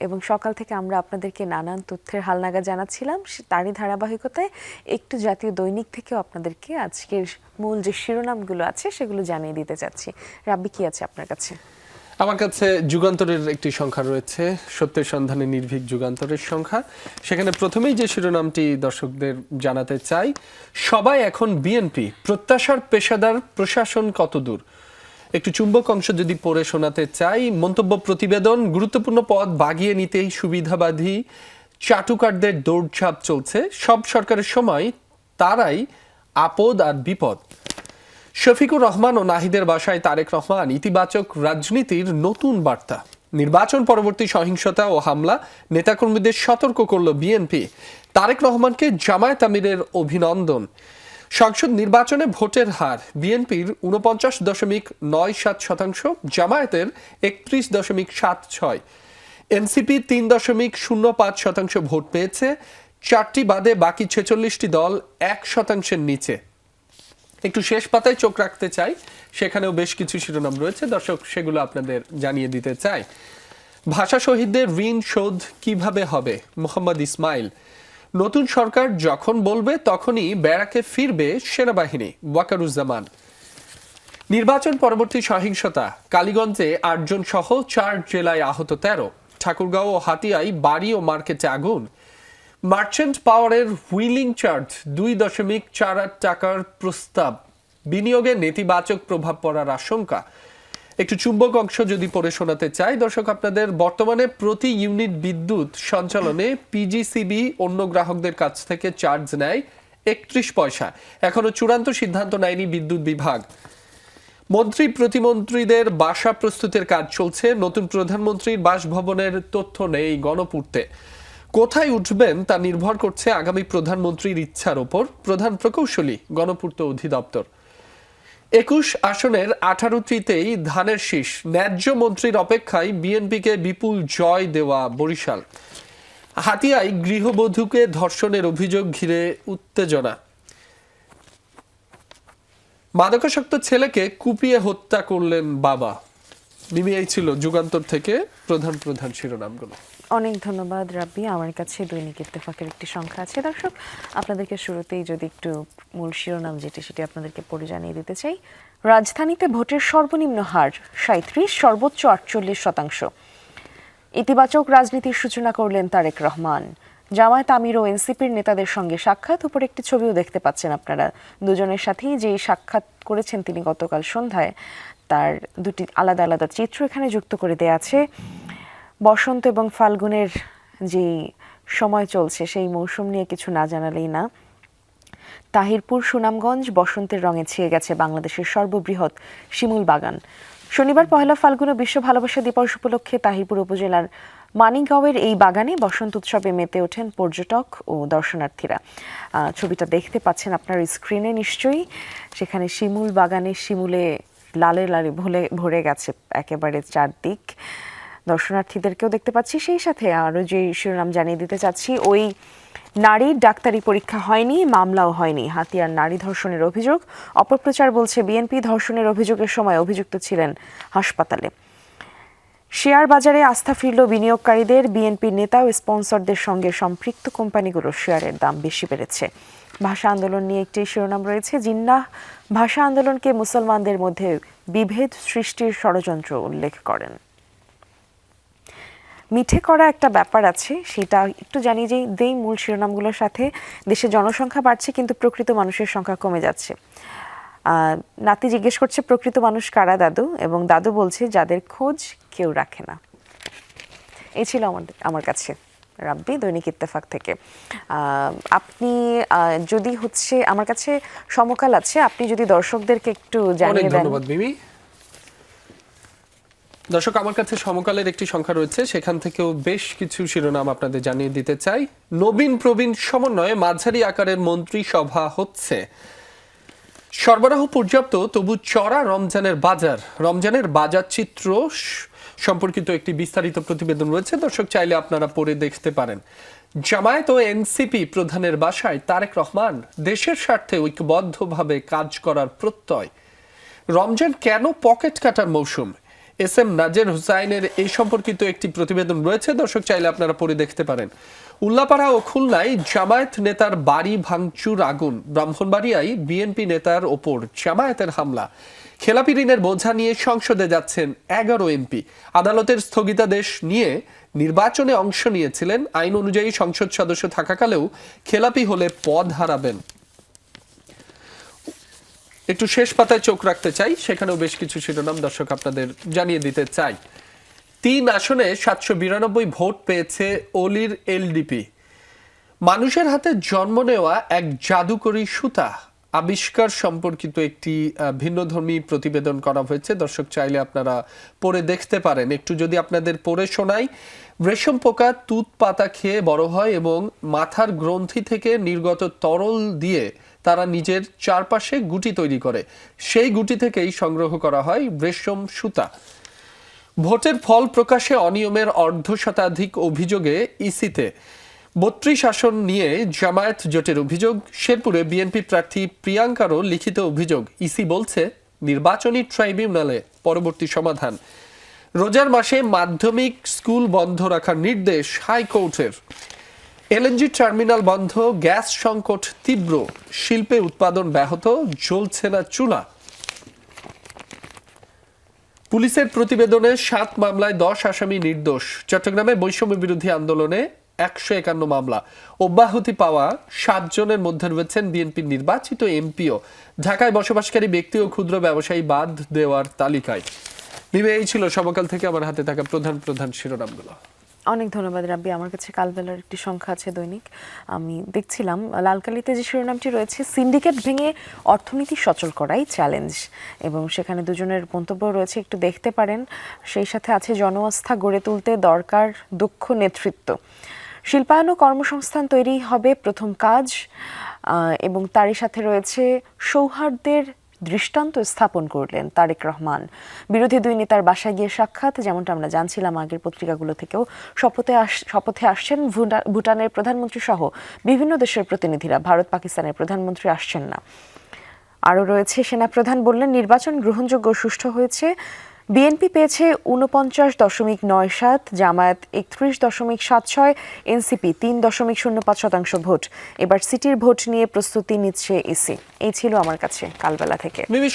এবং সকাল থেকে আমরা আপনাদেরকে নানান তথ্যের হালনাগাদ জানাচ্ছিলাম, তারই ধারাবাহিকতায় একটু জাতীয় দৈনিক থেকেও আপনাদেরকে আজকের মূল যে শিরোনামগুলো আছে সেগুলো জানিয়ে দিতে চাচ্ছি। রাব্বি, কি আছে আপনার কাছে? আমার কাছে যুগান্তরের একটি সংখ্যা রয়েছে, সত্যের সন্ধানে নির্ভীক যুগান্তরের সংখ্যা। সেখানে প্রথমেই যে শিরোনামটি দর্শকদের জানাতে চাই, সবাই এখন বিএনপি, প্রত্যাশার পেশাদার প্রশাসন কতদূর। একটু চুম্বক অংশ যদি পড়ে শোনাতে চাই। মন্তব্য প্রতিবেদন, গুরুত্বপূর্ণ পদ বাগিয়ে নিতেই সুবিধাবাদী চাটুকারদের দৌড়ঝাঁপ চলছে। সব সরকারের সময় তারাই আপদ আর বিপদ। শফিকুর রহমান ও নাহিদের বাসায় তারেক রহমান, ইতিবাচক রাজনীতির নতুন বার্তা। নির্বাচন পরবর্তী সহিংসতা ও হামলা, নেতাকর্মীদের সতর্ক করল বিএনপি। তারেক রহমানকে জামায়াত আমিরের অভিনন্দন। সংসদ নির্বাচনে ভোটের হার বিএনপির 49.97%, জামায়াতের 31.76। এনসিপি 3.05% ভোট পেয়েছে। 4টি বাদে বাকি 46টি দল 1%-এর নিচে। একটু শেষ পাতায় চোখ রাখতে চাই, সেখানেও বেশ কিছু শিরোনাম রয়েছে দর্শক, সেগুলো আপনাদের জানিয়ে দিতে চাই। ভাষা শহীদদের ঋণ শোধ কিভাবে হবে, মোহাম্মদ ইসমাইল। নতুন সরকার যখন বলবে তখনই ব্যারাকে ফিরবে সেনাবাহিনী, ওয়াকারুজ্জামান। নির্বাচন পরবর্তী সহিংসতা, কালীগঞ্জে 8 জন সহ 4 জেলায় আহত 13। ঠাকুরগাঁও ও হাতিয়ায় বাড়ি ও মার্কেটে আগুন। মার্চেন্ট পাওয়ারের হুইলিং চার্জ 2.48 টাকার প্রস্তাব, বিনিয়োগে নেতিবাচক প্রভাব পড়ার আশঙ্কা। একটু চুম্বক অংশ যদি পড়ে শোনাতে চাই দর্শক আপনাদের। বর্তমানে প্রতি ইউনিট বিদ্যুৎ সঞ্চালনে পিজিসিবি অন্য গ্রাহকদের কাছ থেকে চার্জ নেয় 31 পয়সা। এখনো চূড়ান্ত সিদ্ধান্ত নেয়নি বিদ্যুৎ বিভাগ। মন্ত্রী প্রতিমন্ত্রীদের বাসা প্রস্তুতের কাজ চলছে। নতুন প্রধানমন্ত্রীর বাসভবনের তথ্য নেই গণপূর্তে। কোথায় উঠবেন তা নির্ভর করছে আগামী প্রধানমন্ত্রীর ইচ্ছার ওপর, প্রধান প্রকৌশলী, গণপূর্ত অধিদপ্তর। 21 আসনের 18টিতেই ধানের শীষ, ন্যায্য মন্ত্রীর অপেক্ষায় বিএনপিকে বিপুল জয় দেওয়া বরিশাল। হাতিয়ায় গৃহবধূকে ধর্ষণের অভিযোগ ঘিরে উত্তেজনা। মাদকাসক্ত ছেলেকে কুপিয়ে হত্যা করলেন বাবা। নিমেই ছিল যুগান্তর থেকে প্রধান শিরোনামগুলো। অনেক ধন্যবাদ রাব্বি। আমার কাছে দৈনিক ইত্তেফাকের একটি সংখ্যা আছে দর্শক, আপনাদেরকে শুরুতেই যদি একটু মূল শিরোনাম সেটি আপনাদেরকে পড়ে জানিয়ে দিতে চাই। রাজধানীতে ভোটের সর্বনিম্ন হার 37, সর্বোচ্চ 48%। ইতিবাচক রাজনীতির সূচনা করলেন তারেক রহমান। জামায়াত আমির ও এনসিপির নেতাদের সঙ্গে সাক্ষাৎ, উপরে একটি ছবিও দেখতে পাচ্ছেন আপনারা। দুজনের সাথেই যে সাক্ষাৎ করেছেন তিনি গতকাল সন্ধ্যায়, তার দুটি আলাদা আলাদা চিত্র এখানে যুক্ত করে দেয়া আছে। বসন্ত এবং ফাল্গুনের যে সময় চলছে সেই মৌসুম নিয়ে কিছু না জানালেই না। তাহিরপুর সুনামগঞ্জ বসন্তের রঙে ছেয়ে গেছে বাংলাদেশের সর্ববৃহৎ শিমুল বাগান। শনিবার পহেলা ফাল্গুন ও বিশ্ব ভালোবাসা দিবস উপলক্ষে তাহিরপুর উপজেলার মানিকগাঁওয়ের এই বাগানে বসন্ত উৎসবে মেতে ওঠেন পর্যটক ও দর্শনার্থীরা। ছবিটা দেখতে পাচ্ছেন আপনার স্ক্রিনে নিশ্চয়ই। সেখানে শিমুল বাগানে শিমুলে লালে লালে ভরে গেছে একেবারে চারদিক। দর্শনার্থীদেরকেও দেখতে পাচ্ছি। সেই সাথে আরও যে শিরোনাম জানিয়ে দিতে চাচ্ছি, ওই নারীর ডাক্তারি পরীক্ষা হয়নি, মামলাও হয়নি। হাতিয়ার নারী ধর্ষণের অভিযোগ, অপপ্রচার বলছে বিএনপি। ধর্ষণের অভিযোগের সময় অভিযুক্ত ছিলেন হাসপাতালে। শেয়ার বাজারে আস্থা ফিরল বিনিয়োগকারীদের। বিএনপির নেতা ও স্পন্সরদের সঙ্গে সম্পৃক্ত কোম্পানিগুলোর শেয়ারের দাম বেশি বেড়েছে। ভাষা আন্দোলন নিয়ে একটি শিরোনাম রয়েছে। জিন্নাহ ভাষা আন্দোলনকে মুসলমানদের মধ্যে বিভেদ সৃষ্টির ষড়যন্ত্র উল্লেখ করেন। মিঠে করা একটা ব্যাপার আছে, সেটা একটু জানিয়ে দেই মূল শিরোনামগুলোর সাথে। দেশে জনসংখ্যা বাড়ছে কিন্তু প্রকৃত মানুষের সংখ্যা কমে যাচ্ছে। নাতি জিজ্ঞেস করছে প্রকৃত মানুষ কারা দাদু, এবং দাদু বলছে যাদের খোঁজ কেউ রাখে না। এই ছিল আমার কাছে রাব্বি দৈনিক ইত্তেফাক থেকে। আপনি যদি আমার কাছে সমকাল আছে, আপনি যদি দর্শকদেরকে একটু জানিয়ে দেন। ধন্যবাদ মিমি। দর্শক, আমার কাছে সমকালের একটি সংখ্যা রয়েছে, সেখান থেকেও বেশ কিছু শিরোনাম আপনাদের জানিয়ে দিতে চাই। নবীন প্রবীণ সমন্বয়ে মাঝারি আকারের মন্ত্রী সভা হচ্ছে। সরবরাহ পর্যাপ্ত, তবু চড়া রমজানের বাজার চিত্র সম্পর্কিত একটি বিস্তারিত প্রতিবেদন রয়েছে দর্শক, চাইলে আপনারা পড়ে দেখতে পারেন। জামায়াত ও এনসিপি প্রধানের বাসায় তারেক রহমান, দেশের স্বার্থে ঐক্যবদ্ধভাবে কাজ করার প্রত্যয়। রমজান কেন পকেট কাটার মৌসুম, SM নাজের হুসাইনের এই সম্পর্কিত একটি প্রতিবেদন রয়েছে, দর্শক চাইলে আপনারা পড়ে দেখতে পারেন। উল্লাপাড়া ও খুলনায় জামায়াত নেতার বাড়ি ভাঙচুর আগুন, ব্রাহ্মণবাড়িয়ায় বিএনপি নেতার ওপর জামায়াতের হামলা। খেলাপি ঋণের বোঝা নিয়ে সংসদে যাচ্ছেন 11 এমপি। আদালতের স্থগিতাদেশ নিয়ে নির্বাচনে অংশ নিয়েছিলেন, আইন অনুযায়ী সংসদ সদস্য থাকাকালেও খেলাপি হলে পদ হারাবেন। একটু শেষ পাতায় চোখ রাখতে চাই, সেখানেও বেশ কিছু শিরোনাম দর্শক আপনাদের জানিয়ে দিতে চাই। 3 আসনে 792 ভোট পেয়েছে অলির এলডিপি। মানুষের হাতে জন্ম নেওয়া এক জাদুকরী সুতা আবিষ্কার সম্পর্কিত একটি ভিন্নধর্মী প্রতিবেদন করা হয়েছে, দর্শক চাইলে আপনারা পড়ে দেখতে পারেন। একটু যদি আপনাদের পড়ে শোনাই। রেশম পোকা তুত পাতা খেয়ে বড় হয় এবং মাথার গ্রন্থি থেকে নির্গত তরল দিয়ে তারা নিজের চারপাশে গুটি তৈরি করে। সেই গুটি থেকেই সংগ্রহ করা হয় রেশম সুতা। ভোটের ফল প্রকাশে অনিয়মের অর্ধশতাধিক অভিযোগে ইসিতে 32 আসন নিয়ে জামায়াত জোটের অভিযোগ। শেরপুরে বিএনপি প্রার্থী প্রিয়াঙ্কারও লিখিত অভিযোগ। ইসি বলছে নির্বাচনী ট্রাইব্যুনালে পরবর্তী সমাধান। রোজার মাসে মাধ্যমিক স্কুল বন্ধ রাখার নির্দেশ হাইকোর্টের। এলএনজি টার্মিনাল বন্ধ, গ্যাস সংকট তীব্র, শিল্পে উৎপাদন ব্যাহত, জ্বলছে না চুলা। পুলিশের প্রতিবেদনে 7 মামলায় 10 আসামি নির্দোষ। চট্টগ্রামে বৈষম্য বিরোধী আন্দোলনে 151 মামলা। অব্যাহতি পাওয়া 7 জনের মধ্যে রয়েছেন বিএনপির নির্বাচিত এমপিও। ঢাকায় বসবাসকারী ব্যক্তি ও ক্ষুদ্র ব্যবসায়ী বাদ দেওয়ার তালিকায়। এই ছিল সমকাল থেকে আমার হাতে থাকা প্রধান শিরোনামগুলো। অনেক ধন্যবাদ রাব্বি। আমার কাছে কালবেলার একটি সংখ্যা আছে দৈনিক, আমি দেখছিলাম লালকালিতে যে শিরোনামটি রয়েছে, সিন্ডিকেট ভেঙে অর্থনীতি সচল করাই চ্যালেঞ্জ, এবং সেখানে দুজনের মন্তব্য রয়েছে, একটু দেখতে পারেন। সেই সাথে আছে জনআস্থা গড়ে তুলতে দরকার দক্ষ নেতৃত্ব, শিল্পায়ন ও কর্মসংস্থান তৈরি হবে প্রথম কাজ, এবং তারই সাথে রয়েছে সৌহার্দ্যের দৃষ্টান্ত স্থাপন করলেন তারেক রহমান। বিরোধী দুই নেতার বাসায় গিয়ে সাক্ষাৎ, যেমনটা আমরা জানছিলাম আগের পত্রিকাগুলো থেকেও। শপথে আসছেন ভুটানের প্রধানমন্ত্রী সহ বিভিন্ন দেশের প্রতিনিধিরা, ভারত পাকিস্তানের প্রধানমন্ত্রী আসছেন না। আরও রয়েছে, সেনাপ্রধান বললেন নির্বাচন গ্রহণযোগ্য ও সুষ্ঠু হয়েছে। বিএনপি পেয়েছে 49.97, জামায়াত 31.76, এনসিপি 3.05% ভোট। এবার সিটির ভোট নিয়ে প্রস্তুতি নিচ্ছে ইসি। এই ছিল আমার কাছে কালবেলা থেকে।